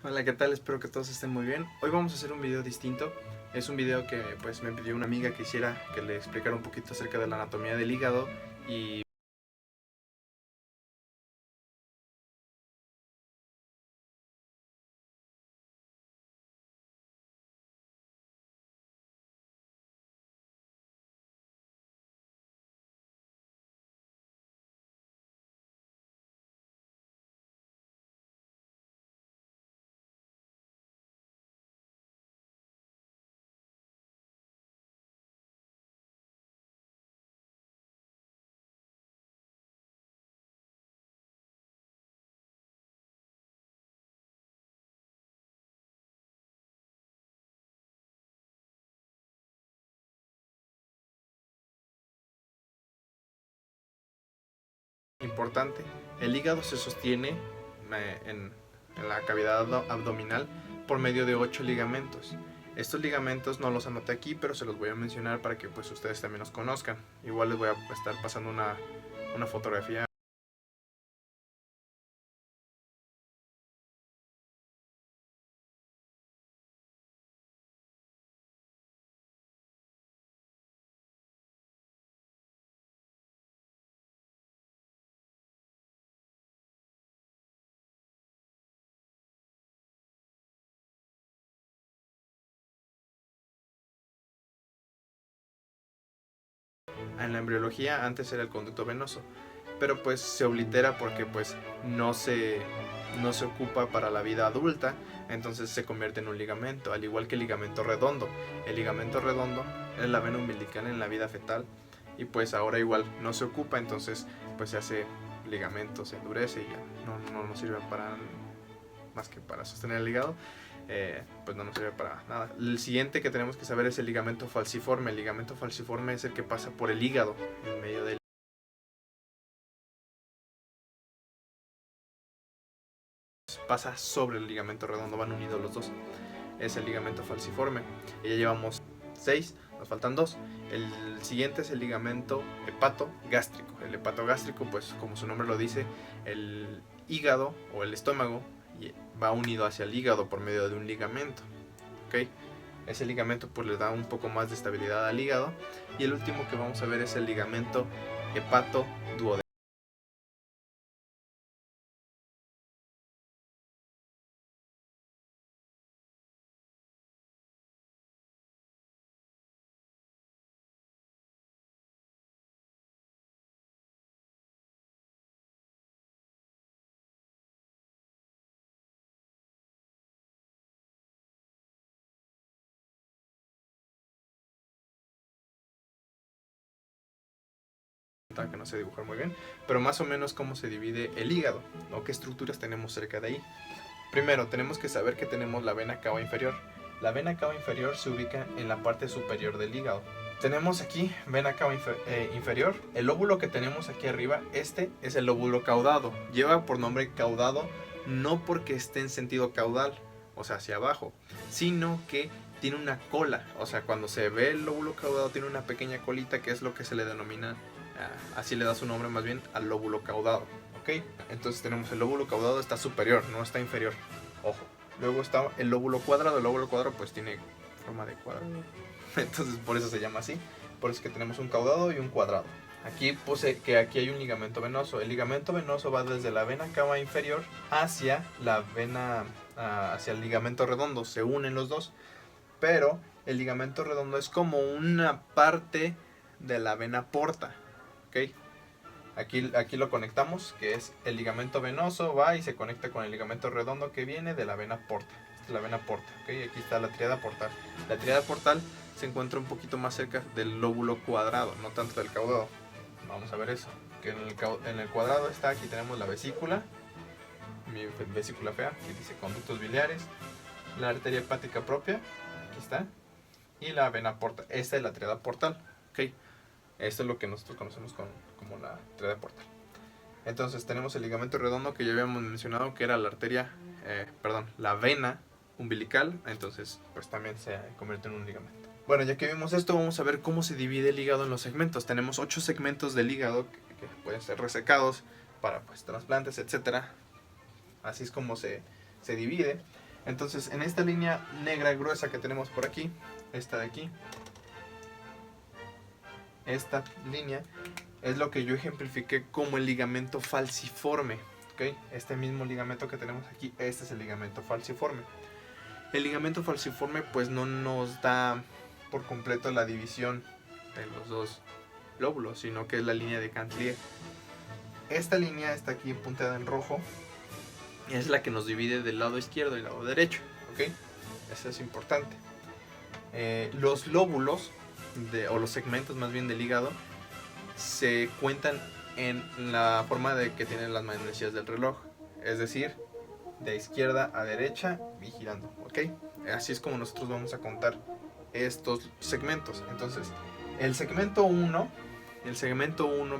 Hola, ¿qué tal? Espero que todos estén muy bien. Hoy vamos a hacer un video distinto. Es un video que pues me pidió una amiga que hiciera, que le explicara un poquito acerca de la anatomía del hígado y importante, el hígado se sostiene en la cavidad abdominal por medio de 8 ligamentos. Estos ligamentos no los anoté aquí, pero se los voy a mencionar para que pues ustedes también los conozcan. Igual les voy a estar pasando una fotografía. En la embriología antes era el conducto venoso, pero pues se oblitera porque pues no se ocupa para la vida adulta, entonces se convierte en un ligamento, al igual que el ligamento redondo. El ligamento redondo es la vena umbilical en la vida fetal y pues ahora igual no se ocupa, entonces pues se hace ligamento, se endurece y ya no nos sirve para más que para sostener el hígado. Pues no nos sirve para nada. El siguiente que tenemos que saber es el ligamento falciforme. El ligamento falciforme es el que pasa por el hígado en medio del pasa sobre el ligamento redondo, van unidos los dos. Es el ligamento falciforme. Y ya llevamos 6, nos faltan 2. El siguiente es el ligamento hepatogástrico. El hepatogástrico, pues como su nombre lo dice, el hígado o el estómago va unido hacia el hígado por medio de un ligamento. ¿Ok? Ese ligamento pues le da un poco más de estabilidad al hígado. Y el último que vamos a ver es el ligamento hepatoduodénico. Que no sé dibujar muy bien, pero más o menos cómo se divide el hígado o qué estructuras tenemos cerca de ahí. Primero tenemos que saber que tenemos la vena cava inferior. La vena cava inferior se ubica en la parte superior del hígado. Tenemos aquí vena cava inferior. El lóbulo que tenemos aquí arriba, este es el lóbulo caudado. Lleva por nombre caudado no porque esté en sentido caudal, o sea hacia abajo, sino que tiene una cola. O sea, cuando se ve el lóbulo caudado tiene una pequeña colita, que es lo que se le denomina, así le da su nombre más bien, al lóbulo caudado. ¿Ok? Entonces tenemos el lóbulo caudado, está superior, no está inferior. Ojo. Luego está el lóbulo cuadrado. El lóbulo cuadrado pues tiene forma de cuadrado. Entonces por eso se llama así. Por eso es que tenemos un caudado y un cuadrado. Aquí puse que aquí hay un ligamento venoso. El ligamento venoso va desde la vena cava inferior hacia la vena, hacia el ligamento redondo. Se unen los dos. Pero el ligamento redondo es como una parte de la vena porta. ¿Ok? Aquí lo conectamos, que es el ligamento venoso, va y se conecta con el ligamento redondo que viene de la vena porta. Esta es la vena porta, ¿okay? Aquí está la tríada portal. La tríada portal se encuentra un poquito más cerca del lóbulo cuadrado, no tanto del caudado. Vamos a ver eso. Que en el cuadrado está, aquí tenemos la vesícula, mi vesícula fea, que dice conductos biliares, la arteria hepática propia, aquí está, y la vena porta. Esta es la tríada portal, ¿ok? Esto es lo que nosotros conocemos como la tríada portal. Entonces tenemos el ligamento redondo que ya habíamos mencionado, que era la arteria, la vena umbilical. Entonces pues también se convierte en un ligamento. Bueno, ya que vimos esto, vamos a ver cómo se divide el hígado en los segmentos. Tenemos 8 segmentos del hígado que pueden ser resecados para pues trasplantes, etcétera. Así es como se divide. Entonces, en esta línea negra gruesa que tenemos por aquí, esta de aquí, esta línea es lo que yo ejemplifiqué como el ligamento falciforme. ¿Okay? Este mismo ligamento que tenemos aquí, este es el ligamento falciforme. El ligamento falciforme pues no nos da por completo la división de los dos lóbulos, sino que es la línea de Cantier. Esta línea está aquí punteada en rojo, es la que nos divide del lado izquierdo y lado derecho. ¿Okay? Eso es importante. Los lóbulos o los segmentos más bien del hígado se cuentan en la forma de que tienen las manecillas del reloj, es decir, de izquierda a derecha y girando, ¿ok? Así es como nosotros vamos a contar estos segmentos. Entonces, el segmento 1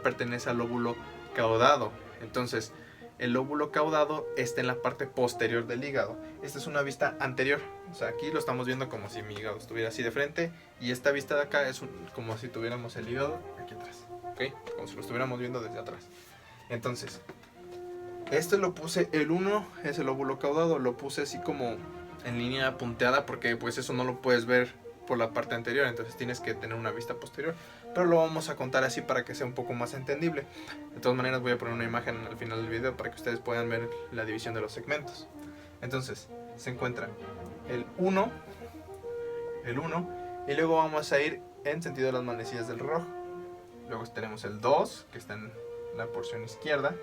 pertenece al lóbulo caudado. Entonces, el lóbulo caudado está en la parte posterior del hígado. Esta es una vista anterior, o sea, aquí lo estamos viendo como si mi hígado estuviera así de frente, y esta vista de acá es como si tuviéramos el hígado aquí atrás, ¿ok? Como si lo estuviéramos viendo desde atrás. Entonces, este lo puse, el 1 es el lóbulo caudado, lo puse así como en línea punteada porque pues eso no lo puedes ver por la parte anterior, entonces tienes que tener una vista posterior, pero lo vamos a contar así para que sea un poco más entendible. De todas maneras voy a poner una imagen al final del video para que ustedes puedan ver la división de los segmentos. Entonces se encuentra el 1 y luego vamos a ir en sentido de las manecillas del reloj. Luego tenemos el 2 que está en la porción izquierda,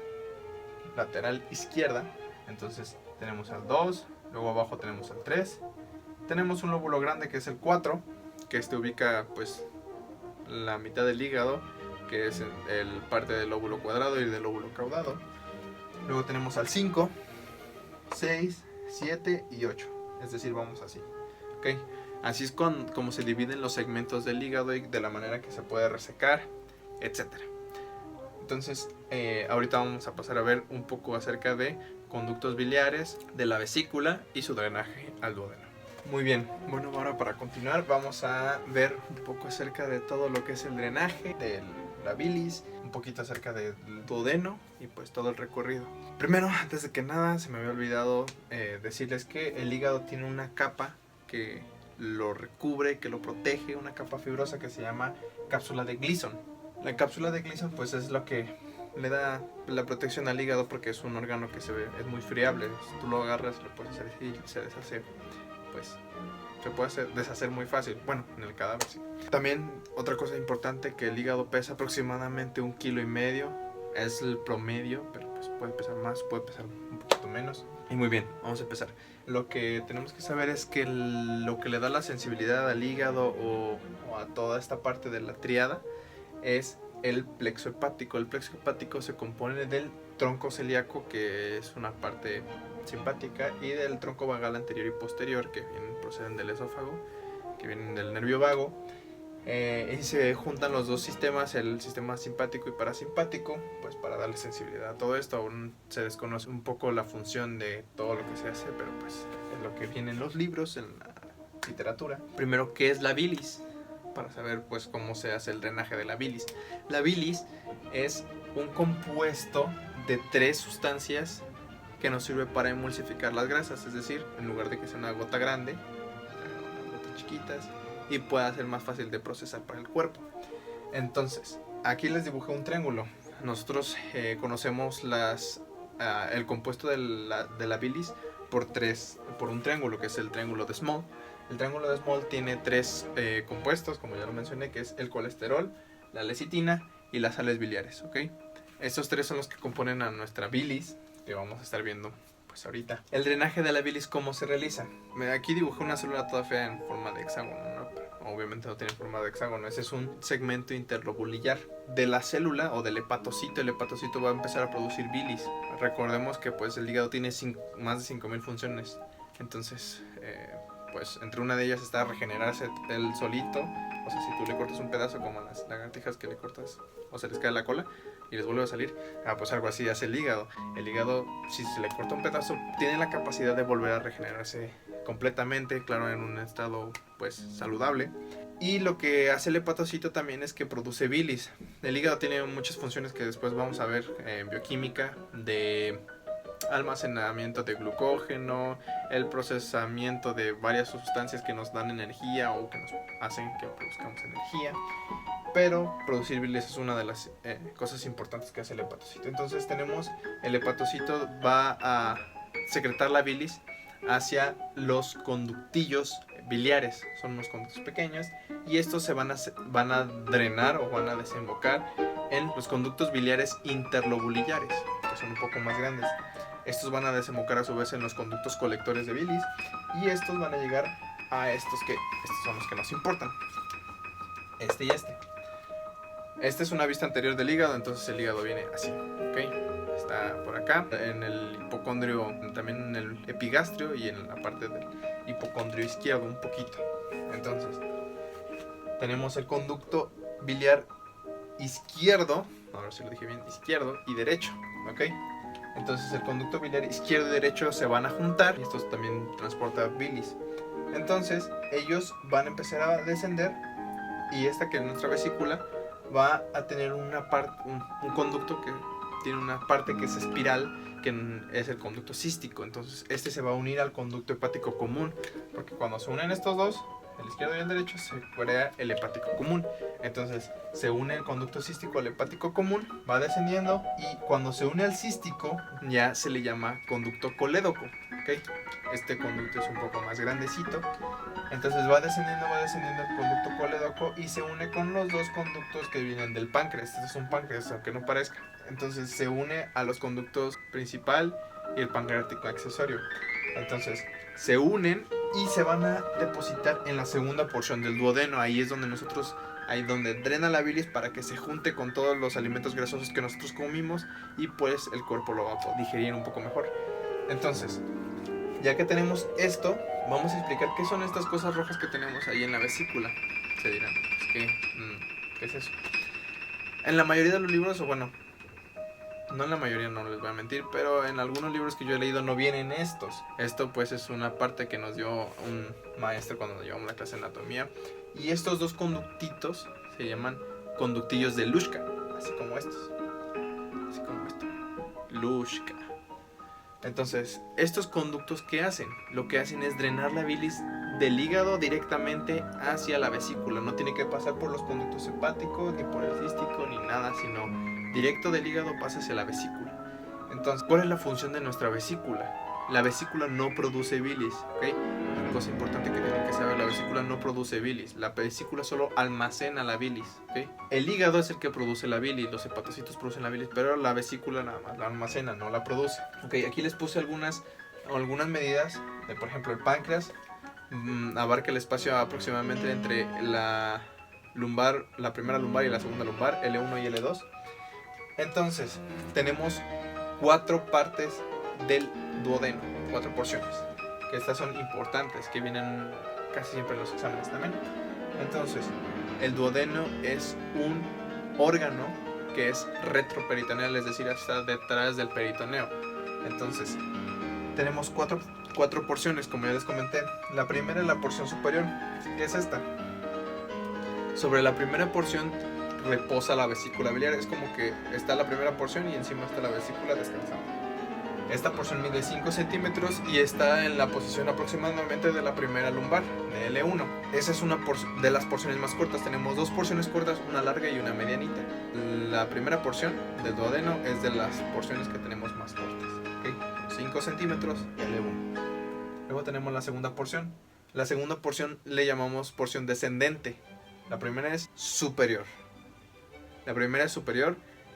lateral izquierda. Entonces tenemos al 2, luego abajo tenemos al 3, tenemos un lóbulo grande que es el 4, que este ubica pues la mitad del hígado, que es el parte del lóbulo cuadrado y del lóbulo caudado. Luego tenemos al 5, 6, 7 y 8, es decir, vamos así, ¿ok? Así es como se dividen los segmentos del hígado y de la manera que se puede resecar, etcétera. Entonces, ahorita vamos a pasar a ver un poco acerca de conductos biliares, de la vesícula y su drenaje al duodeno. Muy bien, bueno, ahora para continuar vamos a ver un poco acerca de todo lo que es el drenaje, de la bilis, un poquito acerca del duodeno y pues todo el recorrido. Primero, antes de que nada, se me había olvidado decirles que el hígado tiene una capa que lo recubre, que lo protege, una capa fibrosa que se llama cápsula de Gleason. La cápsula de Gleason pues es lo que le da la protección al hígado porque es un órgano que es muy friable. Si tú lo agarras, lo puedes hacer y se deshace, pues se puede deshacer muy fácil. Bueno, en el cadáver sí. También otra cosa importante, que el hígado pesa aproximadamente 1,5 kilos. Es el promedio, pero pues puede pesar más, puede pesar un poquito menos. Y muy bien, vamos a empezar. Lo que tenemos que saber es que lo que le da la sensibilidad al hígado o a toda esta parte de la tríada es el plexo hepático. El plexo hepático se compone del tronco celíaco, que es una parte simpática, y del tronco vagal anterior y posterior, que proceden del esófago, que vienen del nervio vago. Y se juntan los dos sistemas, el sistema simpático y parasimpático, pues para darle sensibilidad a todo esto. Aún se desconoce un poco la función de todo lo que se hace, pero pues es lo que viene en los libros, en la literatura. Primero, ¿qué es la bilis? Para saber pues cómo se hace el drenaje de la bilis. La bilis es un compuesto de 3 sustancias que nos sirve para emulsificar las grasas, es decir, en lugar de que sea una gota grande, unas gotas chiquitas, y pueda ser más fácil de procesar para el cuerpo. Entonces, aquí les dibujé un triángulo. Nosotros conocemos el compuesto de la bilis por un triángulo, que es el triángulo de Small. El triángulo de Small tiene 3 compuestos, como ya lo mencioné, que es el colesterol, la lecitina y las sales biliares, ¿ok? Estos 3 son los que componen a nuestra bilis, que vamos a estar viendo pues ahorita. El drenaje de la bilis, ¿cómo se realiza? Aquí dibujé una célula toda fea en forma de hexágono, ¿no? Pero obviamente no tiene forma de hexágono. Ese es un segmento interlobular de la célula o del hepatocito. El hepatocito va a empezar a producir bilis. Recordemos que pues el hígado tiene más de 5,000 funciones. Entonces, pues entre una de ellas está regenerarse el solito. O sea, si tú le cortas un pedazo, como a las lagartijas que le cortas o se les cae la cola y les vuelve a salir, pues algo así hace el hígado. El hígado, si se le corta un pedazo, tiene la capacidad de volver a regenerarse completamente, claro, en un estado pues saludable. Y lo que hace el hepatocito también es que produce bilis. El hígado tiene muchas funciones que después vamos a ver en bioquímica, de almacenamiento de glucógeno, el procesamiento de varias sustancias que nos dan energía o que nos hacen que produzcamos energía. Pero producir bilis es una de las cosas importantes que hace el hepatocito. Entonces tenemos, el hepatocito va a secretar la bilis hacia los conductillos biliares. Son unos conductos pequeños y estos se van a drenar o van a desembocar en los conductos biliares interlobulillares, que son un poco más grandes. Estos van a desembocar a su vez en los conductos colectores de bilis y estos van a llegar a estos son los que nos importan. Este y este. Esta es una vista anterior del hígado, entonces el hígado viene así, ¿ok? Está por acá, en el hipocondrio, también en el epigastrio y en la parte del hipocondrio izquierdo un poquito. Entonces, tenemos el conducto biliar izquierdo, a ver si lo dije bien, izquierdo y derecho, ¿ok? Entonces el conducto biliar izquierdo y derecho se van a juntar y esto también transporta bilis. Entonces ellos van a empezar a descender y esta que es nuestra vesícula va a tener un conducto que tiene una parte que es espiral, que es el conducto cístico. Entonces este se va a unir al conducto hepático común, porque cuando se unen estos dos, el izquierdo y el derecho, se crea el hepático común. Entonces se une el conducto cístico al hepático común, va descendiendo y cuando se une al cístico ya se le llama conducto colédoco, ¿okay? Este conducto es un poco más grandecito. Entonces va descendiendo el conducto colédoco y se une con los dos conductos que vienen del páncreas. Este es un páncreas, aunque no parezca. Entonces se une a los conductos principal y el pancreático accesorio. Entonces se unen y se van a depositar en la segunda porción del duodeno. Ahí es donde drena la bilis para que se junte con todos los alimentos grasosos que nosotros comimos y pues el cuerpo lo va a digerir un poco mejor. Entonces, ya que tenemos esto, vamos a explicar qué son estas cosas rojas que tenemos ahí en la vesícula. Se dirán, ¿qué es eso? En la mayoría de los libros, o bueno, no en la mayoría, no les voy a mentir, pero en algunos libros que yo he leído no vienen estos. Esto pues es una parte que nos dio un maestro cuando nos llevamos la clase de anatomía. Y estos dos conductitos se llaman conductillos de Luschka, así como estos. Así como esto. Luschka. Entonces, estos conductos, ¿qué hacen? Lo que hacen es drenar la bilis del hígado directamente hacia la vesícula. No tiene que pasar por los conductos hepáticos, ni por el cístico, ni nada, sino directo del hígado pasa hacia la vesícula. Entonces, ¿cuál es la función de nuestra vesícula? La vesícula no produce bilis, ¿ok? Una cosa importante que tienen que saber, la vesícula no produce bilis. La vesícula solo almacena la bilis, ¿ok? El hígado es el que produce la bilis, los hepatocitos producen la bilis, pero la vesícula nada más la almacena, no la produce. Ok, aquí les puse algunas medidas, de, por ejemplo, el páncreas abarca el espacio aproximadamente entre la primera lumbar y la segunda lumbar, L1 y L2. Entonces, tenemos 4 partes del duodeno, 4 porciones, que estas son importantes, que vienen casi siempre en los exámenes también. Entonces, el duodeno es un órgano que es retroperitoneal, es decir, está detrás del peritoneo. Entonces, tenemos 4 porciones, como ya les comenté. La primera es la porción superior, que es esta. Sobre la primera porción reposa la vesícula biliar, es como que está la primera porción y encima está la vesícula descansando. Esta porción mide 5 centímetros y está en la posición aproximadamente de la primera lumbar, de L1. Esa es una de las porciones más cortas. Tenemos 2 porciones cortas, una larga y una medianita. La primera porción del duodeno es de las porciones que tenemos más cortas, ¿okay? 5 centímetros, L1. Luego tenemos la segunda porción. La segunda porción le llamamos porción descendente. La primera es superior.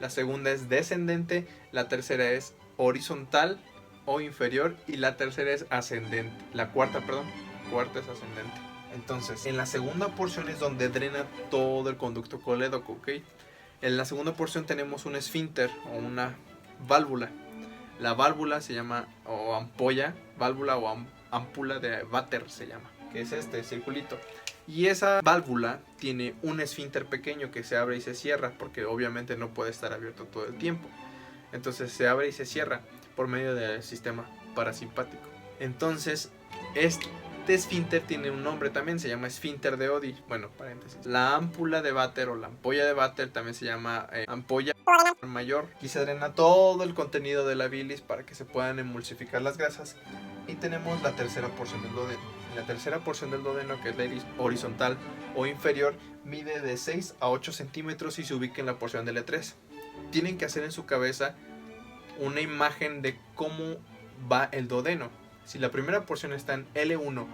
La segunda es descendente, la tercera es horizontal o inferior y la tercera es ascendente. La cuarta es ascendente. Entonces, en la segunda porción es donde drena todo el conducto colédoco, ¿ok? En la segunda porción tenemos un esfínter o una válvula. La válvula se llama, o ampolla, válvula o ámpula de váter se llama, que es este circulito. Y esa válvula tiene un esfínter pequeño que se abre y se cierra, porque obviamente no puede estar abierto todo el tiempo. Entonces se abre y se cierra por medio del sistema parasimpático. Entonces Este esfínter tiene un nombre también, se llama esfínter de Oddi. Bueno, paréntesis. La ámpula de váter o la ampolla de váter también se llama ampolla mayor. Aquí se drena todo el contenido de la bilis para que se puedan emulsificar las grasas. Y tenemos la tercera porción del duodeno. La tercera porción del duodeno, que es la horizontal o inferior, mide de 6 a 8 centímetros y se ubica en la porción del L3. Tienen que hacer en su cabeza una imagen de cómo va el duodeno. Si la primera porción está en L1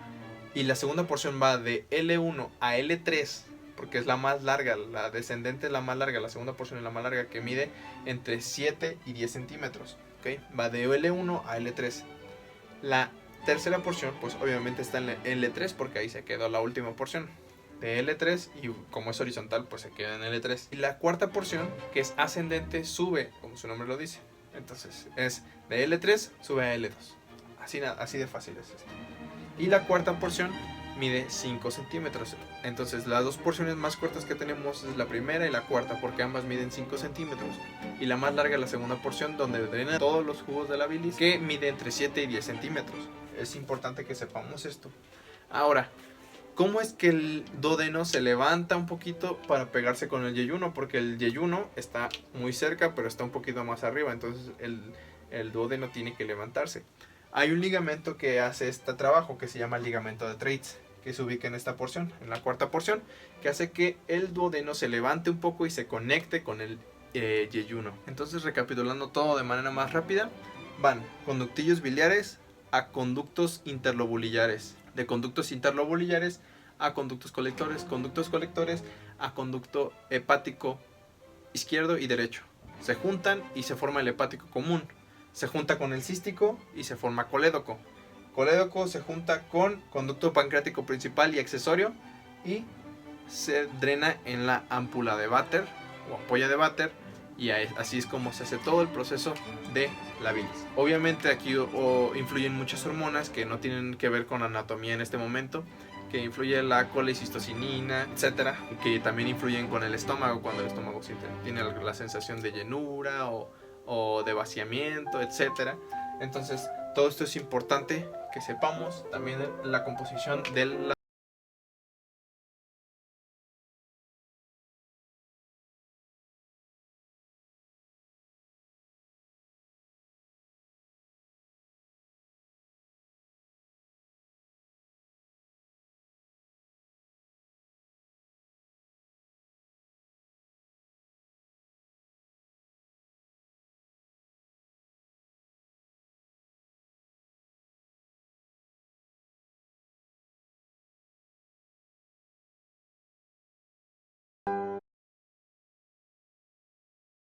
y la segunda porción va de L1 a L3, porque es la más larga, la descendente es la más larga, la segunda porción es la más larga, que mide entre 7 y 10 centímetros, ¿okay? Va de L1 a L3. La tercera porción, pues obviamente está en L3 porque ahí se quedó la última porción de L3 y como es horizontal, pues se queda en L3. Y la cuarta porción, que es ascendente, sube, como su nombre lo dice. Entonces es de L3 sube a L2. Así de fácil es esto. Y la cuarta porción mide 5 centímetros. Entonces las dos porciones más cortas que tenemos es la primera y la cuarta, porque ambas miden 5 centímetros. Y la más larga es la segunda porción, donde drena todos los jugos de la bilis, que mide entre 7 y 10 centímetros. Es importante que sepamos esto. Ahora, ¿cómo es que el duodeno se levanta un poquito para pegarse con el yeyuno? Porque el yeyuno está muy cerca, pero está un poquito más arriba. Entonces el duodeno tiene que levantarse. Hay un ligamento que hace este trabajo, que se llama el ligamento de Treitz, que se ubica en esta porción, en la cuarta porción, que hace que el duodeno se levante un poco y se conecte con el yeyuno. Entonces, recapitulando todo de manera más rápida, van conductillos biliares a conductos interlobulillares, de conductos interlobulillares a conductos colectores a conducto hepático izquierdo y derecho. Se juntan y se forma el hepático común. Se junta con el cístico y se forma colédoco. Colédoco se junta con conducto pancreático principal y accesorio y se drena en la ámpula de váter o ampolla de váter, y así es como se hace todo el proceso de la bilis. Obviamente aquí influyen muchas hormonas que no tienen que ver con anatomía en este momento, que influye la colecistocinina, etcétera, que también influyen con el estómago, cuando el estómago tiene la sensación de llenura o de vaciamiento, etcétera. Entonces todo esto es importante que sepamos. También la composición de la